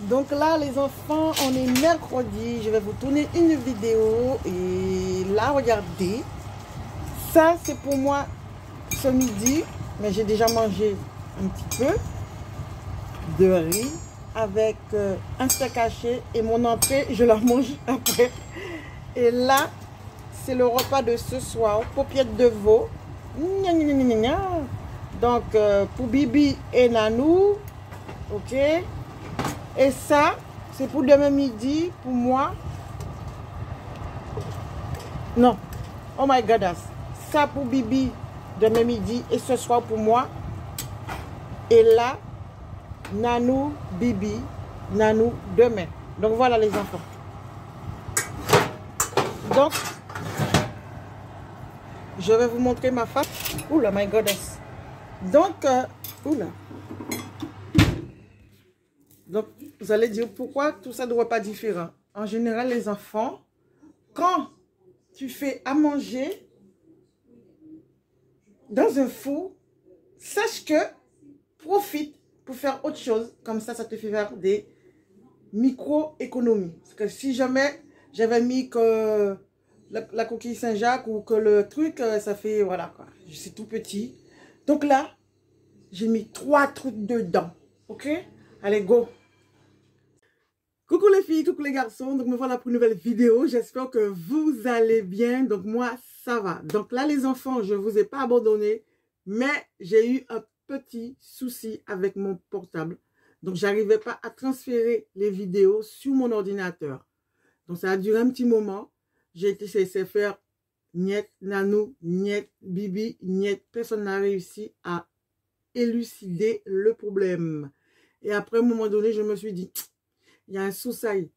Donc là, les enfants, on est mercredi. Je vais vous tourner une vidéo. Et là, regardez. Ça, c'est pour moi ce midi. Mais j'ai déjà mangé un petit peu de riz avec un steak haché. Et mon entrée, je la mange après. Et là, c'est le repas de ce soir. Paupiètes de veau. Gna, gna, gna, gna, gna. Donc, pour Bibi et Nanou. Ok. Et ça, c'est pour demain midi, pour moi. Non. Oh my goodness. Ça pour Bibi, demain midi. Et ce soir pour moi. Et là, Nanou, Bibi, Nanou, demain. Donc voilà les enfants. Donc, je vais vous montrer ma face. Oula, my goodness. Donc, oula. Donc, vous allez dire pourquoi tout ça ne doit pas différent. En général, les enfants, quand tu fais à manger dans un four, sache que profite pour faire autre chose. Comme ça te fait faire des micro-économies. Parce que si jamais j'avais mis que la coquille Saint-Jacques ou que le truc, ça fait, voilà quoi. Je suis tout petit. Donc là, j'ai mis 3 trucs dedans. Ok? Allez, go! Coucou les filles, coucou les garçons, donc me voilà pour une nouvelle vidéo, j'espère que vous allez bien, donc moi ça va. Donc là les enfants, je ne vous ai pas abandonné, mais j'ai eu un petit souci avec mon portable. Donc j'arrivais pas à transférer les vidéos sur mon ordinateur. Donc ça a duré un petit moment, j'ai été censé faire niet, Nanou, niet, Bibi, niet, personne n'a réussi à élucider le problème. Et après à un moment donné, je me suis dit... Il y a un souci.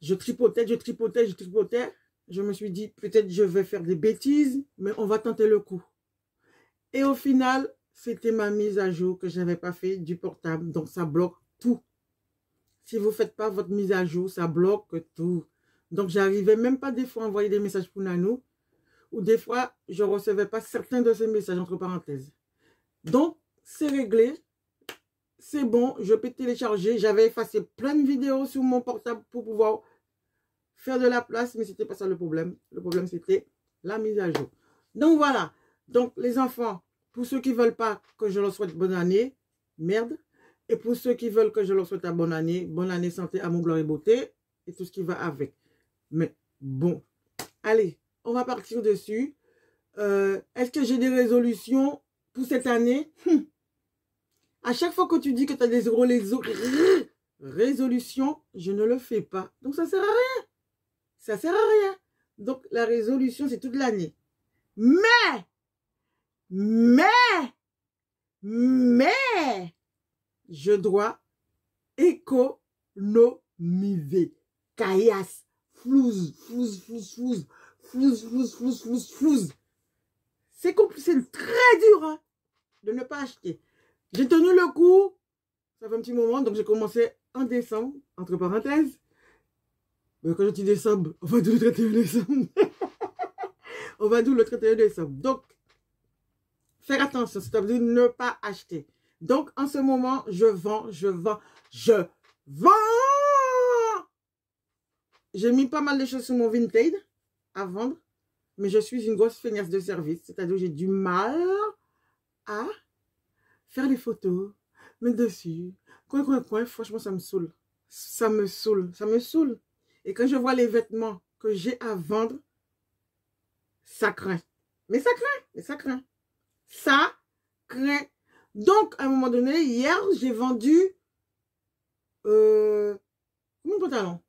Je tripotais. Je me suis dit, peut-être je vais faire des bêtises, mais on va tenter le coup. Et au final, c'était ma mise à jour que je n'avais pas fait du portable. Donc, ça bloque tout. Si vous ne faites pas votre mise à jour, ça bloque tout. Donc, j'arrivais même pas des fois à envoyer des messages pour Nanou. Ou des fois, je ne recevais pas certains de ces messages, entre parenthèses. Donc, c'est réglé. C'est bon, je peux télécharger. J'avais effacé plein de vidéos sur mon portable pour pouvoir faire de la place, mais ce n'était pas ça le problème. Le problème, c'était la mise à jour. Donc, voilà. Donc, les enfants, pour ceux qui ne veulent pas que je leur souhaite bonne année, merde. Et pour ceux qui veulent que je leur souhaite bonne année, santé, amour, gloire et beauté, et tout ce qui va avec. Mais bon, allez, on va partir dessus. Est-ce que j'ai des résolutions pour cette année? À chaque fois que tu dis que tu as des résolutions, je ne le fais pas. Donc, ça ne sert à rien. Ça ne sert à rien. Donc, la résolution, c'est toute l'année. Mais, je dois économiser. Caillasse. Flouze. C'est compliqué, c'est très dur hein, de ne pas acheter. J'ai tenu le coup, ça fait un petit moment, donc j'ai commencé en décembre, entre parenthèses. Mais quand je dis décembre, on va d'où le 31 décembre. On va d'où le 31 décembre. Donc, faire attention, c'est-à-dire ne pas acheter. Donc, en ce moment, je vends. J'ai mis pas mal de choses sur mon Vinted à vendre, mais je suis une grosse feignasse de service, c'est-à-dire j'ai du mal à faire des photos, mettre dessus, coin, franchement, ça me saoule. Ça me saoule. Et quand je vois les vêtements que j'ai à vendre, ça craint. Mais ça craint. Ça craint. Donc, à un moment donné, hier, j'ai vendu combien de pantalons?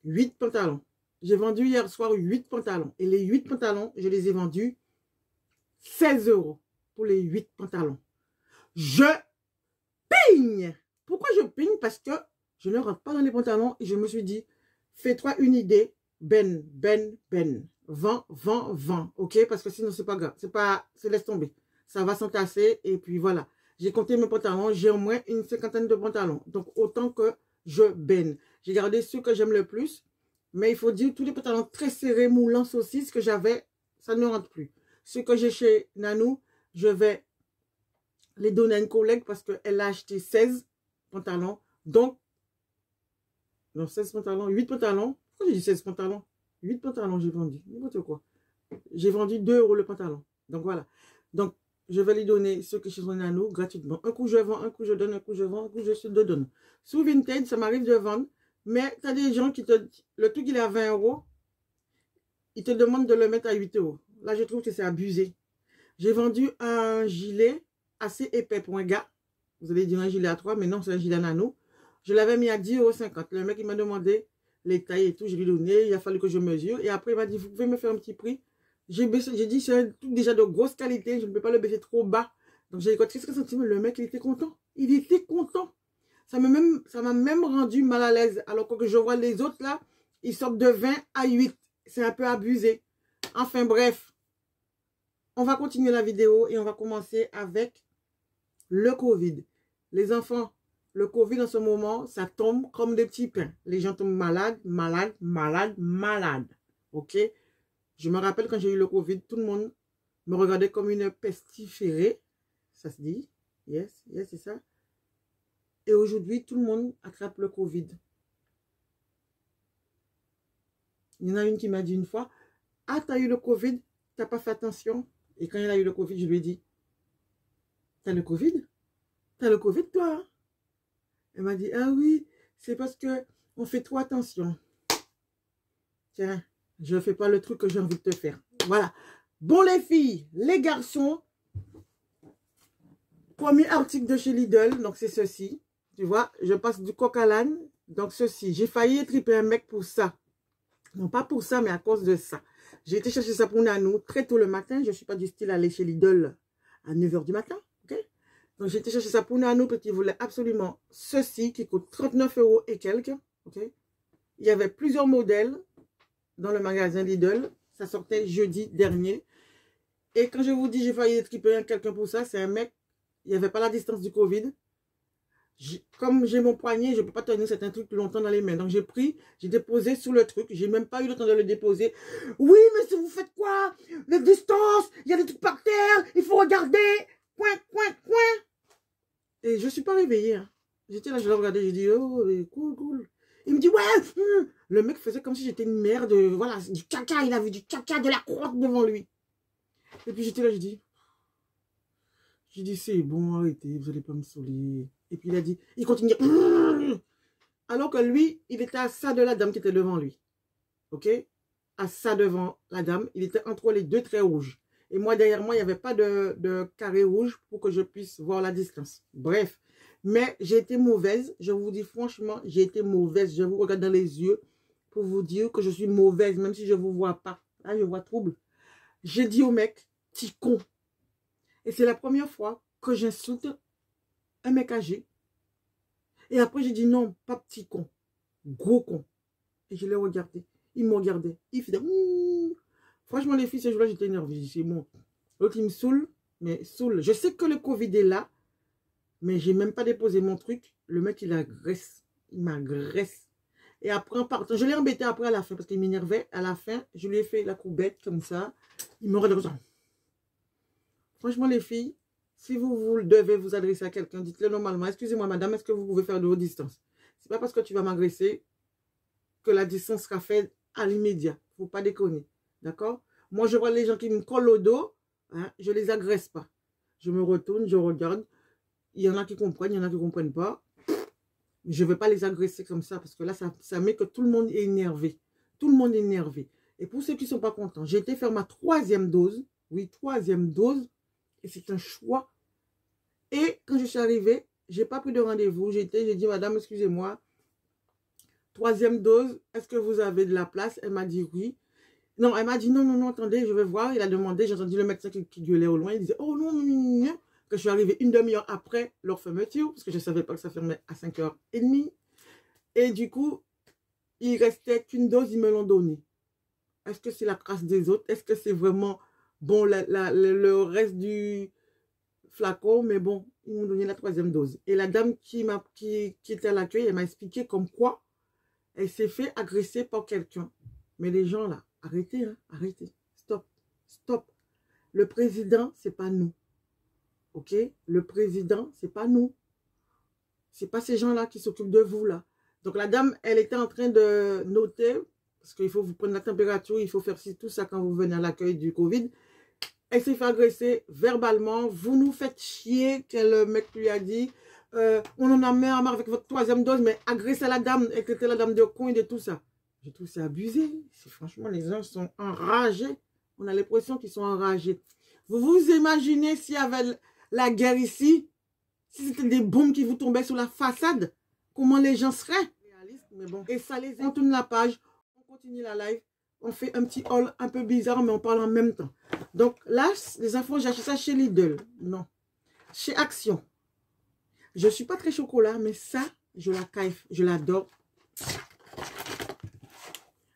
8 pantalons. J'ai vendu hier soir 8 pantalons. Et les 8 pantalons, je les ai vendus 16 € pour les 8 pantalons. Je pigne. Pourquoi je pigne? Parce que je ne rentre pas dans les pantalons et je me suis dit, fais-toi une idée. Ben. Vends. Ok? Parce que sinon, c'est pas grave. C'est laisse tomber. Ça va s'entasser et puis voilà. J'ai compté mes pantalons. J'ai au moins une 50aine de pantalons. Donc, autant que je baigne. J'ai gardé ceux que j'aime le plus. Mais il faut dire, tous les pantalons très serrés, moulants, saucisses que j'avais, ça ne rentre plus. Ceux que j'ai chez Nanou, je vais les donner à une collègue parce qu'elle a acheté 16 pantalons. Donc, non, 16 pantalons, 8 pantalons. Pourquoi j'ai dit 16 pantalons? 8 pantalons, j'ai vendu. N'importe quoi. J'ai vendu 2 € le pantalon. Donc, voilà. Donc, je vais lui donner ceux que sont à nous gratuitement. Un coup, je vends, un coup, je donne, un coup, je vends, un coup, je te donne. Sous Vinted, ça m'arrive de vendre. Mais tu as des gens qui te... Le truc, il est à 20 €. Ils te demandent de le mettre à 8 €. Là, je trouve que c'est abusé. J'ai vendu un gilet assez épais pour un gars. Vous allez dire un gilet à 3, mais non, c'est un gilet nano. Je l'avais mis à 10,50 €. Le mec, il m'a demandé les tailles et tout. Je lui ai donné. Il a fallu que je mesure. Et après, il m'a dit, vous pouvez me faire un petit prix. J'ai dit, c'est un truc déjà de grosse qualité. Je ne peux pas le baisser trop bas. Donc, j'ai écouté 50 centimes. Le mec, il était content. Il était content. Ça m'a même rendu mal à l'aise. Alors que je vois les autres, là, ils sortent de 20 à 8. C'est un peu abusé. Enfin, bref. On va continuer la vidéo et on va commencer avec le Covid. Les enfants, le Covid en ce moment, ça tombe comme des petits pains. Les gens tombent malades, malades, malades, malades. Ok? Je me rappelle quand j'ai eu le Covid, tout le monde me regardait comme une pestiférée. Ça se dit? Yes, yes, c'est ça. Et aujourd'hui, tout le monde attrape le Covid. Il y en a une qui m'a dit une fois, ah, t'as eu le Covid, t'as pas fait attention. Et quand elle a eu le Covid, je lui ai dit, t'as le Covid? T'as le Covid, toi? Hein? Elle m'a dit, ah oui, c'est parce que on fait trop attention. Tiens, je ne fais pas le truc que j'ai envie de te faire. Voilà. Bon, les filles, les garçons, premier article de chez Lidl, donc c'est ceci. Tu vois, je passe du coq à l'âne. Donc ceci, j'ai failli triper un mec pour ça. Non, pas pour ça, mais à cause de ça. J'ai été chercher ça pour Nanou très tôt le matin. Je ne suis pas du style à aller chez Lidl à 9 h du matin. Ok? Donc, j'ai été chercher ça pour Nanou parce qu'il voulait absolument ceci qui coûte 39 € et quelques. Ok? Il y avait plusieurs modèles dans le magasin Lidl. Ça sortait jeudi dernier. Et quand je vous dis j'ai failli triper quelqu'un pour ça, c'est un mec. Il n'y avait pas la distance du Covid. Comme j'ai mon poignet, je ne peux pas tenir certains trucs plus longtemps dans les mains. Donc, j'ai pris, j'ai déposé sous le truc. J'ai même pas eu le temps de le déposer. Oui, mais si vous faites quoi? Les distances, il y a des trucs par terre, il faut regarder. Coin, coin, coin. Et je ne suis pas réveillée. Hein. J'étais là, je l'ai regardé, j'ai dit, oh, cool, cool. Il me dit, ouais, le mec faisait comme si j'étais une merde, voilà, du caca, il a vu du caca, de la crotte devant lui. Et puis j'étais là, j'ai dit, c'est bon, arrêtez, vous n'allez pas me saouler. Et puis il a dit, il continue. Alors que lui, il était à ça de la dame qui était devant lui. Ok? À ça devant la dame, il était entre les deux traits rouges. Et moi, derrière moi, il n'y avait pas de carré rouge pour que je puisse voir la distance. Bref. Mais j'ai été mauvaise. Je vous dis franchement, j'ai été mauvaise. Je vous regarde dans les yeux pour vous dire que je suis mauvaise, même si je ne vous vois pas. Là, je vois trouble. J'ai dit au mec, petit con. Et c'est la première fois que j'insulte un mec âgé. Et après, j'ai dit non, pas petit con. Gros con. Et je l'ai regardé. Il me regardait. Il faisait... Franchement, les filles, ce jour-là, j'étais énervée. C'est bon. L'autre, il me saoule. Mais saoule. Je sais que le Covid est là. Mais j'ai même pas déposé mon truc. Le mec, il agresse. Il m'agresse. Et après, en partant, je l'ai embêté après à la fin parce qu'il m'énervait. À la fin, je lui ai fait la coubette comme ça. Il me regarde comme ça. Franchement, les filles, si vous devez vous adresser à quelqu'un, dites-le normalement. Excusez-moi, madame, est-ce que vous pouvez faire de haute distance? C'est pas parce que tu vas m'agresser que la distance sera faite à l'immédiat. Faut pas déconner. D'accord? Moi, je vois les gens qui me collent au dos. Hein, je les agresse pas. Je me retourne, je regarde. Il y en a qui comprennent, il y en a qui ne comprennent pas. Je ne vais pas les agresser comme ça parce que là, ça met que tout le monde est énervé. Tout le monde est énervé. Et pour ceux qui ne sont pas contents, j'ai été faire ma 3e dose. Oui, 3e dose. Et c'est un choix. Et quand je suis arrivée, je n'ai pas pris de rendez-vous. J'ai dit, madame, excusez-moi. 3e dose, est-ce que vous avez de la place? Elle m'a dit oui. Non, elle m'a dit non, non, non, attendez, je vais voir. Il a demandé, j'ai entendu le médecin qui gueulait au loin. Il disait, oh non, non, non, non. Que je suis arrivée une demi-heure après leur fermeture, parce que je ne savais pas que ça fermait à 5h30. Et du coup, il restait qu'une dose, ils me l'ont donnée. Est-ce que c'est la crasse des autres? Est-ce que c'est vraiment bon le reste du flacon? Mais bon, ils m'ont donné la 3e dose. Et la dame qui était à l'accueil, elle m'a expliqué comme quoi elle s'est fait agresser par quelqu'un. Mais les gens là, arrêtez, hein, arrêtez. Stop, stop. Le président, c'est pas nous. ok? Le président, c'est pas nous. C'est pas ces gens-là qui s'occupent de vous, là. Donc, la dame, elle était en train de noter, parce qu'il faut vous prendre la température, il faut faire ci, tout ça quand vous venez à l'accueil du Covid. Elle s'est fait agresser verbalement. Vous nous faites chier, quel mec lui a dit. On en a marre avec votre 3e dose, mais agresser la dame, et que c'était la dame de con et de tout ça. Je trouve c'est abusé. Franchement, les gens sont enragés. On a l'impression qu'ils sont enragés. Vous vous imaginez s'il y avait la guerre ici, si c'était des bombes qui vous tombaient sur la façade, comment les gens seraient? Mais bon, et ça les... On tourne la page, on continue la live, on fait un petit haul un peu bizarre, mais on parle en même temps. Donc là, les enfants, j'ai acheté ça chez Lidl. Non. Chez Action. Je ne suis pas très chocolat, mais ça, je la kiffe. Je l'adore.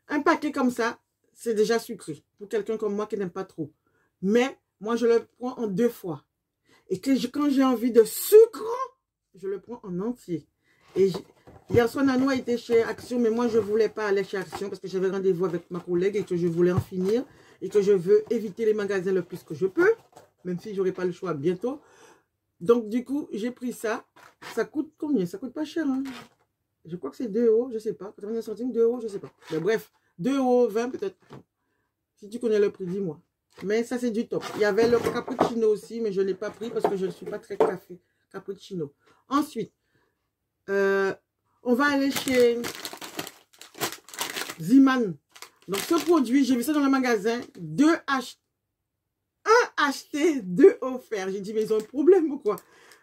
Un paquet comme ça, c'est déjà sucré. Pour quelqu'un comme moi qui n'aime pas trop. Mais moi, je le prends en 2 fois. Et quand j'ai envie de sucre, je le prends en entier. Et hier soir, Nano a été chez Action, mais moi, je ne voulais pas aller chez Action parce que j'avais rendez-vous avec ma collègue et que je voulais en finir. Et que je veux éviter les magasins le plus que je peux. Même si je n'aurai pas le choix bientôt. Donc, du coup, j'ai pris ça. Ça coûte combien? Ça coûte pas cher, hein? Je crois que c'est 2 €, je sais pas. 89 centimes, 2 €, je sais pas. Mais bref, 2,20 € peut-être. Si tu connais le prix, dis-moi. Mais ça, c'est du top. Il y avait le cappuccino aussi, mais je ne l'ai pas pris parce que je ne suis pas très café. Cappuccino. Ensuite, on va aller chez Ziman. Donc, ce produit, j'ai vu ça dans le magasin. 1 acheté, 2 offerts. J'ai dit, mais ils ont un problème ou quoi?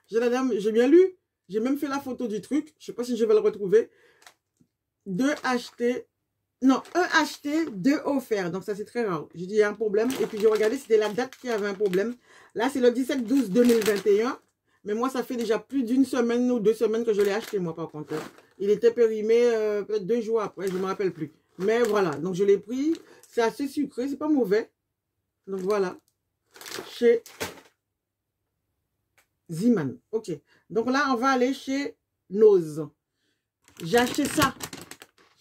J'ai la dame, j'ai bien lu. J'ai même fait la photo du truc. Je ne sais pas si je vais le retrouver. 2 achetés. Non, 1 acheté, 2 offerts. Donc, ça, c'est très rare. J'ai dit, il y a un problème. Et puis, j'ai regardé, c'était la date qui avait un problème. Là, c'est le 17/12/2021. Mais moi, ça fait déjà plus d'1 semaine ou 2 semaines que je l'ai acheté, moi, par contre. Il était périmé peut-être 2 jours après. Je ne me rappelle plus. Mais voilà. Donc, je l'ai pris. C'est assez sucré. C'est pas mauvais. Donc, voilà. Chez Ziman. Ok. Donc, là, on va aller chez Noz. J'ai acheté ça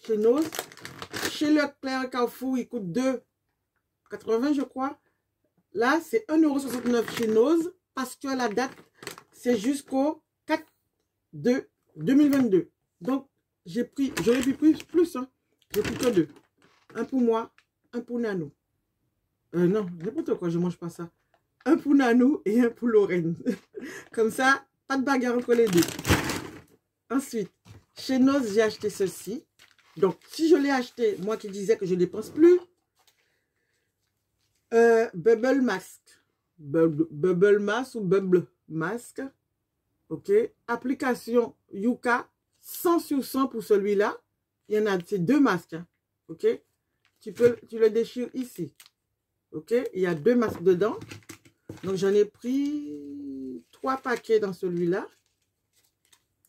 chez Noz. Chez Leclerc Carrefour, il coûte 2,80 je crois. Là, c'est 1,69 € chez Noz parce que la date, c'est jusqu'au 4/2/2022. Donc, j'aurais pu plus. Hein. J'ai pris que 2. Un pour moi, un pour Nano. Non, n'importe quoi, je ne mange pas ça. Un pour Nano et un pour Lorraine. Comme ça, pas de bagarre entre les deux. Ensuite, chez Noz, j'ai acheté ceci. Donc, si je l'ai acheté, moi qui disais que je ne dépense plus, Bubble Mask. Bubble Mask ou Bubble Mask. Ok. Application Yuka, 100 sur 100 pour celui-là. Il y en a, c'est 2 masques. Hein. Ok. Tu le déchires ici. Ok. Il y a 2 masques dedans. Donc, j'en ai pris 3 paquets dans celui-là.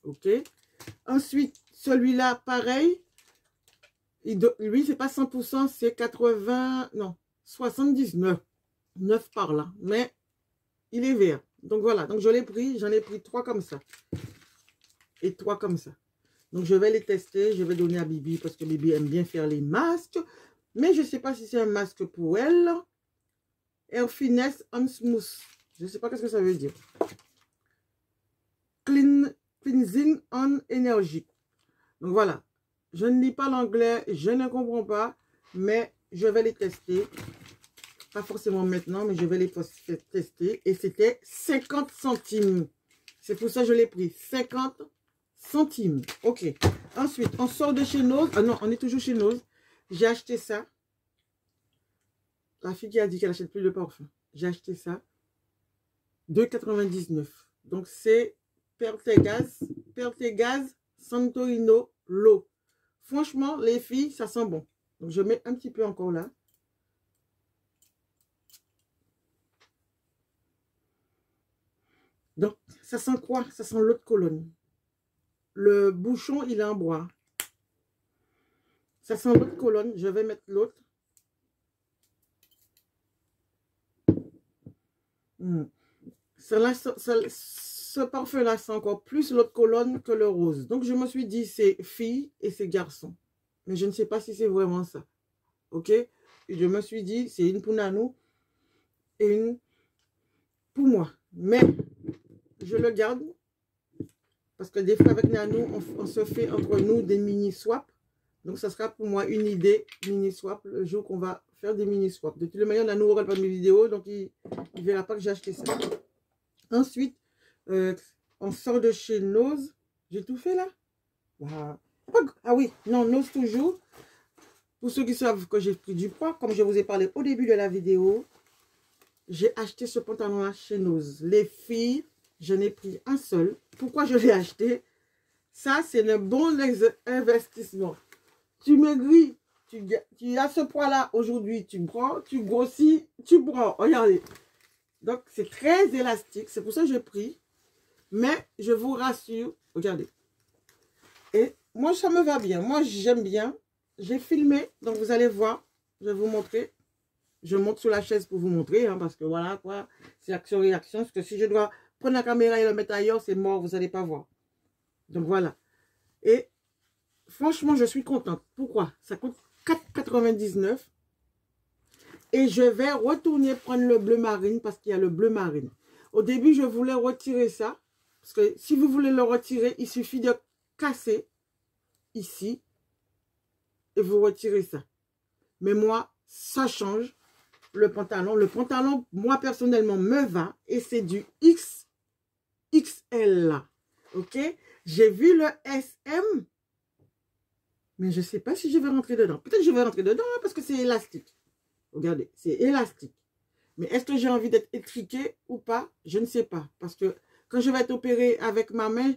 Ok. Ensuite, celui-là, pareil. Lui, c'est pas 100%, c'est 80, non, 79, 9 par là. Mais il est vert. Donc voilà, donc je l'ai pris, j'en ai pris 3 comme ça. Et 3 comme ça. Donc je vais les tester, je vais donner à Bibi parce que Bibi aime bien faire les masques. Mais je ne sais pas si c'est un masque pour elle. Air Finesse on Smooth. Je ne sais pas qu'est-ce que ça veut dire. Cleansing on Energy. Donc voilà. Je ne lis pas l'anglais, je ne comprends pas, mais je vais les tester. Pas forcément maintenant, mais je vais les tester. Et c'était 50 centimes. C'est pour ça que je l'ai pris. 50 centimes. Ok. Ensuite, on sort de chez Noz. Ah non, on est toujours chez Noz. J'ai acheté ça. La fille qui a dit qu'elle n'achète plus de parfum. J'ai acheté ça. 2,99 €. Donc, c'est Pertegaz Santorino L'eau. Franchement, les filles, ça sent bon. Donc, je mets un petit peu encore là. Donc, ça sent quoi? Ça sent l'eau de Cologne. Le bouchon, il est en bois. Ça sent l'eau de Cologne. Je vais mettre l'autre. Ce parfum-là, c'est encore plus l'eau de Cologne que le rose. Donc, je me suis dit, c'est filles et c'est garçons. Mais je ne sais pas si c'est vraiment ça. Ok? Et je me suis dit, c'est une pour Nanou et une pour moi. Mais, je le garde. Parce que des fois, avec Nanou, on se fait entre nous des mini-swaps. Donc, ça sera pour moi une idée mini-swap le jour qu'on va faire des mini-swaps. De toute manière, Nanou aura pas de mes vidéos, donc il ne verra pas que j'ai acheté ça. Ensuite, on sort de chez Nose. J'ai tout fait là. Wow. Ah oui, non, Nose toujours. Pour ceux qui savent que j'ai pris du poids, comme je vous ai parlé au début de la vidéo, j'ai acheté ce pantalon-là chez Nose. Les filles, je n'ai pris un seul. Pourquoi je l'ai acheté? Ça, c'est le bon investissement. Tu maigris, tu as ce poids-là aujourd'hui, tu prends, tu grossis, tu prends. Regardez. Donc, c'est très élastique. C'est pour ça que j'ai pris. Mais, je vous rassure, regardez. Et moi, ça me va bien. Moi, j'aime bien. J'ai filmé, donc vous allez voir. Je vais vous montrer. Je monte sur la chaise pour vous montrer, hein, parce que voilà, quoi. C'est action-réaction. Parce que si je dois prendre la caméra et le mettre ailleurs, c'est mort, vous n'allez pas voir. Donc, voilà. Et franchement, je suis contente. Pourquoi? Ça coûte 4,99 €. Et je vais retourner prendre le bleu marine parce qu'il y a le bleu marine. Au début, je voulais retirer ça. Parce que si vous voulez le retirer, il suffit de casser ici. Et vous retirez ça. Mais moi, ça change le pantalon. Le pantalon, moi, personnellement, me va. Et c'est du XXL là. Ok? J'ai vu le SM. Mais je ne sais pas si je vais rentrer dedans. Peut-être que je vais rentrer dedans hein, parce que c'est élastique. Regardez, c'est élastique. Mais est-ce que j'ai envie d'être étriquée ou pas? Je ne sais pas. Parce que quand je vais être opérée avec ma main,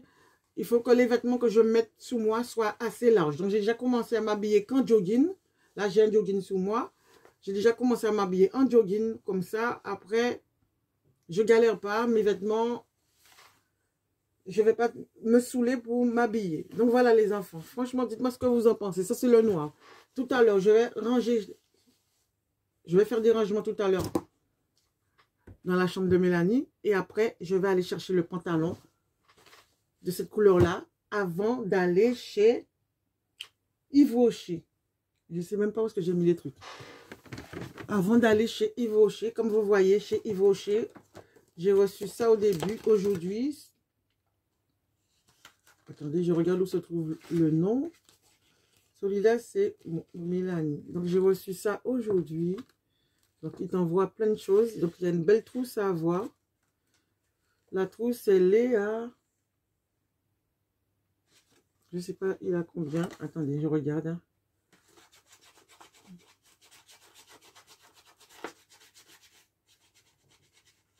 il faut que les vêtements que je mette sous moi soient assez larges. Donc, j'ai déjà commencé à m'habiller qu'en jogging. Là, j'ai un jogging sous moi. J'ai déjà commencé à m'habiller en jogging comme ça. Après, je galère pas. Mes vêtements, je ne vais pas me saouler pour m'habiller. Donc, voilà les enfants. Franchement, dites-moi ce que vous en pensez. Ça, c'est le noir. Tout à l'heure, je vais ranger. Je vais faire des rangements tout à l'heure dans la chambre de Mélanie. Et après, je vais aller chercher le pantalon de cette couleur-là avant d'aller chez Yves Rocher. Je ne sais même pas où est-ce que j'ai mis les trucs. Avant d'aller chez Yves Rocher, comme vous voyez, chez Yves Rocher, j'ai reçu ça au début, aujourd'hui. Attendez, je regarde où se trouve le nom. Celui-là, c'est Mélanie. Donc, j'ai reçu ça aujourd'hui. Donc, il t'envoie plein de choses. Donc, il y a une belle trousse à avoir. La trousse, elle est à... Je ne sais pas, il a combien. Attendez, je regarde. Hein.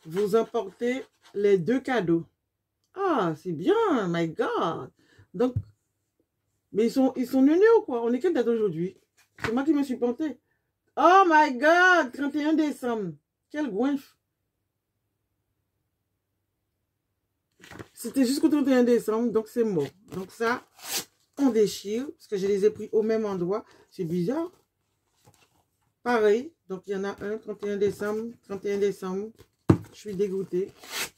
Vous emportez les 2 cadeaux. Ah, c'est bien, my God. Donc, mais ils sont nuls ou quoi? On est quelle date aujourd'hui? C'est moi qui me suis pontée. Oh my God, 31 décembre. Quel goinfre. C'était jusqu'au 31 décembre, donc c'est mort. Donc ça, on déchire, parce que je les ai pris au même endroit. C'est bizarre. Pareil, donc il y en a un, 31 décembre, 31 décembre. Je suis dégoûtée.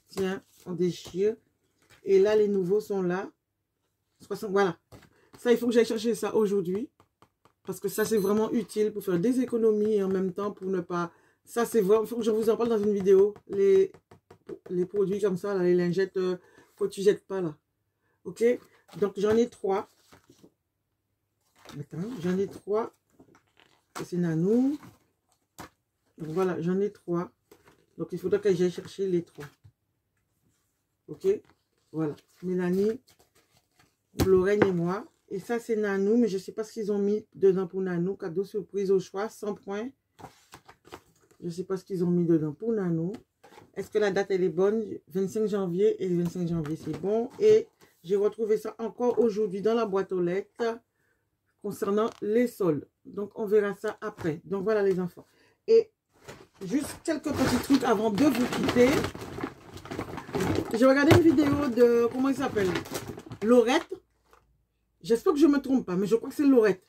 Tiens, on déchire. Et là, les nouveaux sont là. 60, voilà. Ça, il faut que j'aille chercher ça aujourd'hui. Parce que ça, c'est vraiment utile pour faire des économies et en même temps pour ne pas... Ça, c'est vraiment... Il faut que je vous en parle dans une vidéo. Les produits comme ça, là, les lingettes, faut que tu jettes pas là. Ok? Donc, j'en ai 3. Attends, j'en ai 3. C'est Nanou. Donc, voilà, j'en ai 3. Donc, il faudra que j'aille chercher les 3. Ok? Voilà. Mélanie, Lorraine et moi. Et ça, c'est Nanou, mais je ne sais pas ce qu'ils ont mis dedans pour Nanou. Cadeau surprise au choix, 100 points. Je ne sais pas ce qu'ils ont mis dedans pour Nanou. Est-ce que la date, elle est bonne? 25 janvier et le 25 janvier, c'est bon. Et j'ai retrouvé ça encore aujourd'hui dans la boîte aux lettres concernant les soldes. Donc, on verra ça après. Donc, voilà les enfants. Et juste quelques petits trucs avant de vous quitter. J'ai regardé une vidéo de, comment il s'appelle? Laurette. J'espère que je ne me trompe pas, mais je crois que c'est Laurette.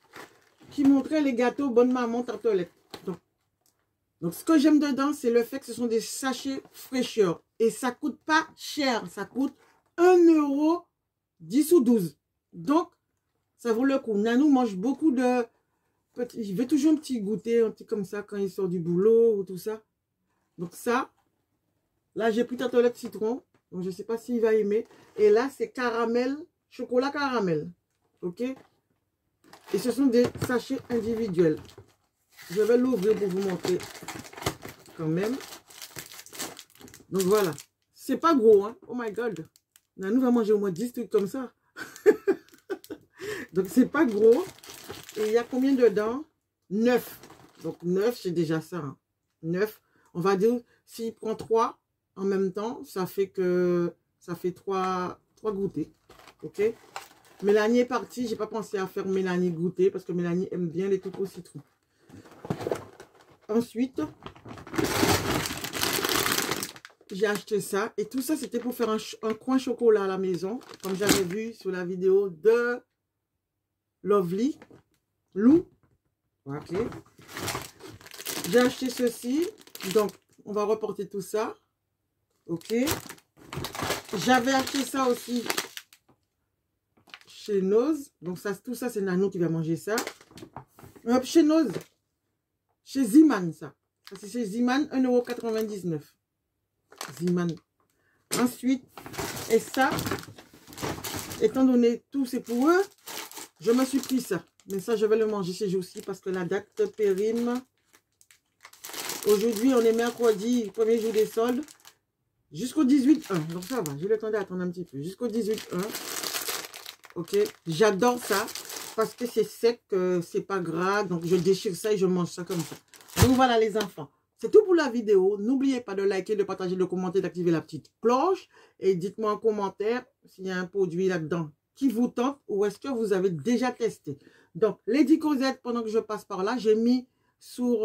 Qui montrait les gâteaux Bonne Maman Tartelette. Donc, ce que j'aime dedans, c'est le fait que ce sont des sachets fraîcheur. Et ça ne coûte pas cher. Ça coûte 1 € 10 ou 12. Donc, ça vaut le coup. Nanou mange beaucoup de... Il veut toujours un petit goûter, un petit comme ça, quand il sort du boulot ou tout ça. Donc ça, là, j'ai pris tartelette citron. Donc, je ne sais pas s'il va aimer. Et là, c'est caramel, chocolat caramel. OK? Et ce sont des sachets individuels. Je vais l'ouvrir pour vous montrer quand même. Donc, voilà. C'est pas gros, hein? Oh my God. Nanou va manger au moins 10 trucs comme ça. Donc, c'est pas gros. Et il y a combien dedans? 9. Donc, 9, c'est déjà ça. Hein. 9. On va dire, s'il prend 3 en même temps, ça fait 3 goûters. OK? Mélanie est partie. J'ai pas pensé à faire Mélanie goûter parce que Mélanie aime bien les trucs au citron. Ensuite, j'ai acheté ça. Et tout ça, c'était pour faire un coin chocolat à la maison. Comme j'avais vu sur la vidéo de Lovely. Lou. OK. J'ai acheté ceci. Donc, on va reporter tout ça. OK. J'avais acheté ça aussi chez Noz. Donc, ça, tout ça, c'est Nano qui va manger ça. Hop, chez Noz. Chez Ziman, ça. Ça, c'est chez Ziman, 1,99 €. Ziman. Ensuite, et ça, étant donné tout c'est pour eux, je me suis pris ça. Mais ça, je vais le manger ces jours-ci parce que la date périme. Aujourd'hui, on est mercredi, premier jour des soldes. Jusqu'au 18/1. Donc ça va, j'ai le temps d'attendre un petit peu. Jusqu'au 18/1. OK. J'adore ça parce que c'est sec, c'est pas gras. Donc je déchire ça et je mange ça comme ça. Donc voilà les enfants. C'est tout pour la vidéo. N'oubliez pas de liker, de partager, de commenter, d'activer la petite cloche. Et dites-moi en commentaire s'il y a un produit là-dedans qui vous tente ou est-ce que vous avez déjà testé. Donc, Lady Cosette, pendant que je passe par là, j'ai mis sur...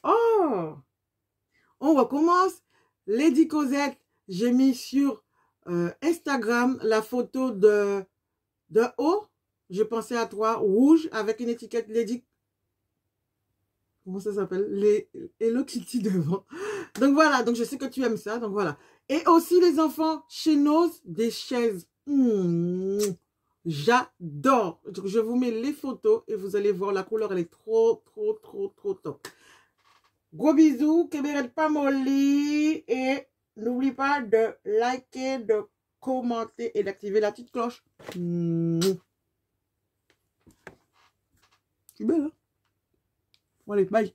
Oh! On recommence. Lady Cosette, j'ai mis sur Instagram la photo de haut. Je pensais à toi, rouge, avec une étiquette Lady... Comment ça s'appelle? Les Hello Kitty devant. Donc voilà, donc je sais que tu aimes ça. Donc voilà. Et aussi les enfants, chez Noz, des chaises. J'adore. Je vous mets les photos et vous allez voir la couleur, elle est trop top. Gros bisous, Kébéret pas molly. Et n'oublie pas de liker, de commenter et d'activer la petite cloche. C'est belle, hein? Allez, bye.